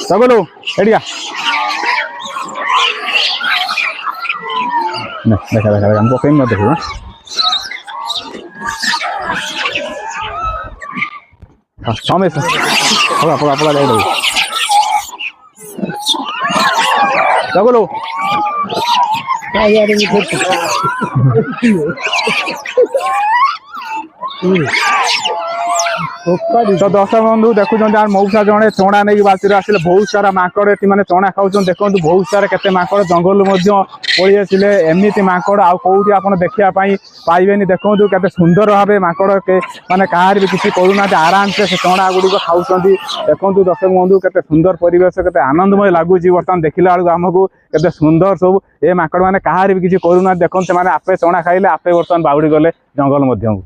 चगलू एडिया देखा देखा देखा पकड़ मत देखो हमेशा पकड़ा पकड़ा पकड़ा जाए चगलू तो दर्शक बंधु देखुं मऊसा जड़े चणा नहीं बाल्टी आसे बहुत सारा माकड़ ये मैंने चणा खाऊँ देखो बहुत सारा केते माकड़ जंगल पड़ी आसिले एमती माकड़ आउ कौटी आप देखापी पाइबेनि देखो केते सुंदर भाव माकड़ माने कहार भी किसी करूना आराम से चणा गुड़िक खाऊँ देखो दर्शक बंधु केते सुंदर परिवेश केते आनंदमय लगुच बर्तमान देखला बेलू आमको केते सुंदर सब ये माकड़ मैंने कहार भी किसी करूना देखो से आपे चणा खाइले आपे बर्तमान बाउड़ी गले जंगल मध्य।